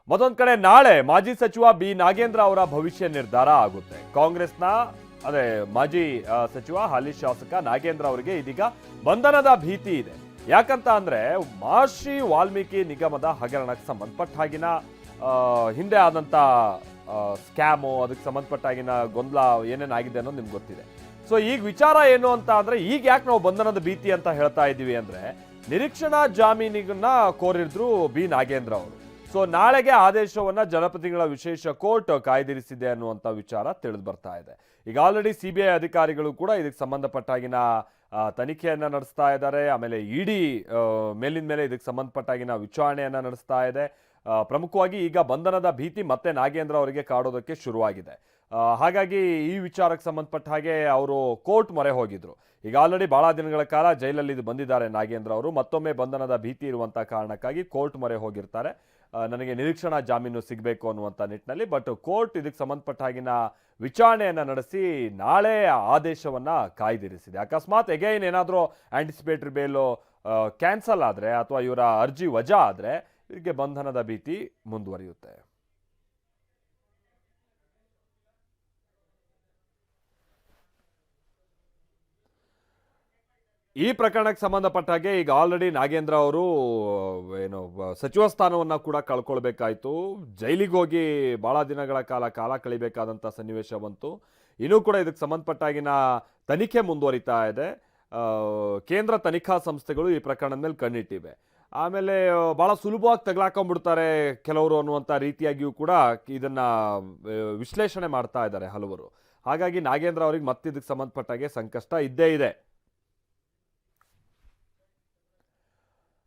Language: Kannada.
ಮತ್ತೊಂದು ಕಡೆ ನಾಳೆ ಮಾಜಿ ಸಚಿವ ಬಿ ನಾಗೇಂದ್ರ ಅವರ ಭವಿಷ್ಯ ನಿರ್ಧಾರ ಆಗುತ್ತೆ. ಕಾಂಗ್ರೆಸ್ನ ಮಾಜಿ ಸಚಿವ ಹಾಲಿ ಶಾಸಕ ನಾಗೇಂದ್ರ ಅವರಿಗೆ ಇದೀಗ ಬಂಧನದ ಭೀತಿ ಇದೆ. ಯಾಕಂತ ಅಂದ್ರೆ ಮಹರ್ಷಿ ವಾಲ್ಮೀಕಿ ನಿಗಮದ ಹಗರಣಕ್ಕೆ ಸಂಬಂಧಪಟ್ಟ ಹಾಗಿನ ಹಿಂದೆ ಆದಂತ ಸ್ಕ್ಯಾಮು, ಅದಕ್ಕೆ ಸಂಬಂಧಪಟ್ಟಾಗಿನ ಗೊಂದಲ ಏನೇನಾಗಿದೆ ಅನ್ನೋದು ನಿಮ್ಗೆ ಗೊತ್ತಿದೆ. ಸೊ ಈಗ ವಿಚಾರ ಏನು ಅಂತ ಅಂದ್ರೆ, ಈಗ ಯಾಕೆ ನಾವು ಬಂಧನದ ಭೀತಿ ಅಂತ ಹೇಳ್ತಾ ಇದ್ದೀವಿ ಅಂದ್ರೆ, ನಿರೀಕ್ಷಣಾ ಜಾಮೀನಿಗನ್ನ ಕೋರಿದ್ರು ಬಿ ನಾಗೇಂದ್ರ ಅವರು. ಸೊ ನಾಳೆಗೆ ಆದೇಶವನ್ನ ಜನಪ್ರತಿನಿಧಿಗಳ ವಿಶೇಷ ಕೋರ್ಟ್ ಕಾಯ್ದಿರಿಸಿದೆ ಅನ್ನುವಂಥ ವಿಚಾರ ತಿಳಿದು ಬರ್ತಾ ಇದೆ. ಈಗ ಆಲ್ರೆಡಿ CBI ಅಧಿಕಾರಿಗಳು ಕೂಡ ಇದಕ್ಕೆ ಸಂಬಂಧಪಟ್ಟಾಗಿನ ತನಿಖೆಯನ್ನ ನಡೆಸ್ತಾ ಇದ್ದಾರೆ. ಆಮೇಲೆ ಇಡಿ ಮೇಲಿನ ಮೇಲೆ ಇದಕ್ಕೆ ಸಂಬಂಧಪಟ್ಟಾಗಿನ ವಿಚಾರಣೆಯನ್ನ ನಡೆಸ್ತಾ ಇದೆ. ಪ್ರಮುಖವಾಗಿ ಈಗ ಬಂಧನದ ಭೀತಿ ಮತ್ತೆ ನಾಗೇಂದ್ರ ಅವರಿಗೆ ಕಾಡೋದಕ್ಕೆ ಶುರುವಾಗಿದೆ. ಹಾಗಾಗಿ ಈ ವಿಚಾರಕ್ಕೆ ಸಂಬಂಧಪಟ್ಟ ಹಾಗೆ ಅವರು ಕೋರ್ಟ್ ಮೊರೆ ಹೋಗಿದ್ರು. ಈಗ ಆಲ್ರೆಡಿ ಬಹಳ ದಿನಗಳ ಕಾಲ ಜೈಲಲ್ಲಿ ಬಂದಿದ್ದಾರೆ ನಾಗೇಂದ್ರ ಅವರು. ಮತ್ತೊಮ್ಮೆ ಬಂಧನದ ಭೀತಿ ಇರುವಂತ ಕಾರಣಕ್ಕಾಗಿ ಕೋರ್ಟ್ ಮೊರೆ ಹೋಗಿರ್ತಾರೆ, ನನಗೆ ನಿರೀಕ್ಷಣಾ ಜಾಮೀನು ಸಿಗಬೇಕು ಅನ್ನುವಂಥ ನಿಟ್ಟಿನಲ್ಲಿ. ಬಟ್ ಕೋರ್ಟ್ ಇದಕ್ಕೆ ಸಂಬಂಧಪಟ್ಟ ಹಾಗಿನ ವಿಚಾರಣೆಯನ್ನ ನಡೆಸಿ ನಾಳೆ ಆದೇಶವನ್ನ ಕಾಯ್ದಿರಿಸಿದೆ. ಅಕಸ್ಮಾತ್ ಎಗೈನ್ ಏನಾದರೂ ಆಂಟಿಸಿಪೇಟರಿ ಬೇಲು ಕ್ಯಾನ್ಸಲ್ ಆದರೆ ಅಥವಾ ಇವರ ಅರ್ಜಿ ವಜಾ ಆದರೆ ಇವರಿಗೆ ಬಂಧನದ ಭೀತಿ ಮುಂದುವರಿಯುತ್ತೆ. ಈ ಪ್ರಕರಣಕ್ಕೆ ಸಂಬಂಧಪಟ್ಟ ಹಾಗೆ ಈಗ ಆಲ್ರೆಡಿ ನಾಗೇಂದ್ರ ಅವರು ಸಚಿವ ಸ್ಥಾನವನ್ನು ಕೂಡ ಕಳ್ಕೊಳ್ಬೇಕಾಯ್ತು. ಜೈಲಿಗೆ ಹೋಗಿ ಬಹಳ ದಿನಗಳ ಕಾಲ ಕಳಿಬೇಕಾದಂಥ ಸನ್ನಿವೇಶ ಬಂತು. ಇನ್ನೂ ಕೂಡ ಇದಕ್ಕೆ ಸಂಬಂಧಪಟ್ಟಾಗಿನ ತನಿಖೆ ಮುಂದುವರಿತಾ ಇದೆ. ಕೇಂದ್ರ ತನಿಖಾ ಸಂಸ್ಥೆಗಳು ಈ ಪ್ರಕರಣದ ಮೇಲೆ ಕಣ್ಣಿಟ್ಟಿವೆ. ಆಮೇಲೆ ಭಾಳ ಸುಲಭವಾಗಿ ತಗಲಾಕೊಂಡ್ಬಿಡ್ತಾರೆ ಕೆಲವರು ಅನ್ನುವಂಥ ರೀತಿಯಾಗಿಯೂ ಕೂಡ ಇದನ್ನ ವಿಶ್ಲೇಷಣೆ ಮಾಡ್ತಾ ಇದ್ದಾರೆ ಹಲವರು. ಹಾಗಾಗಿ ನಾಗೇಂದ್ರ ಅವರಿಗೆ ಮತ್ತೆ ಇದಕ್ಕೆ ಸಂಬಂಧಪಟ್ಟಾಗೆ ಸಂಕಷ್ಟ ಇದ್ದೇ ಇದೆ.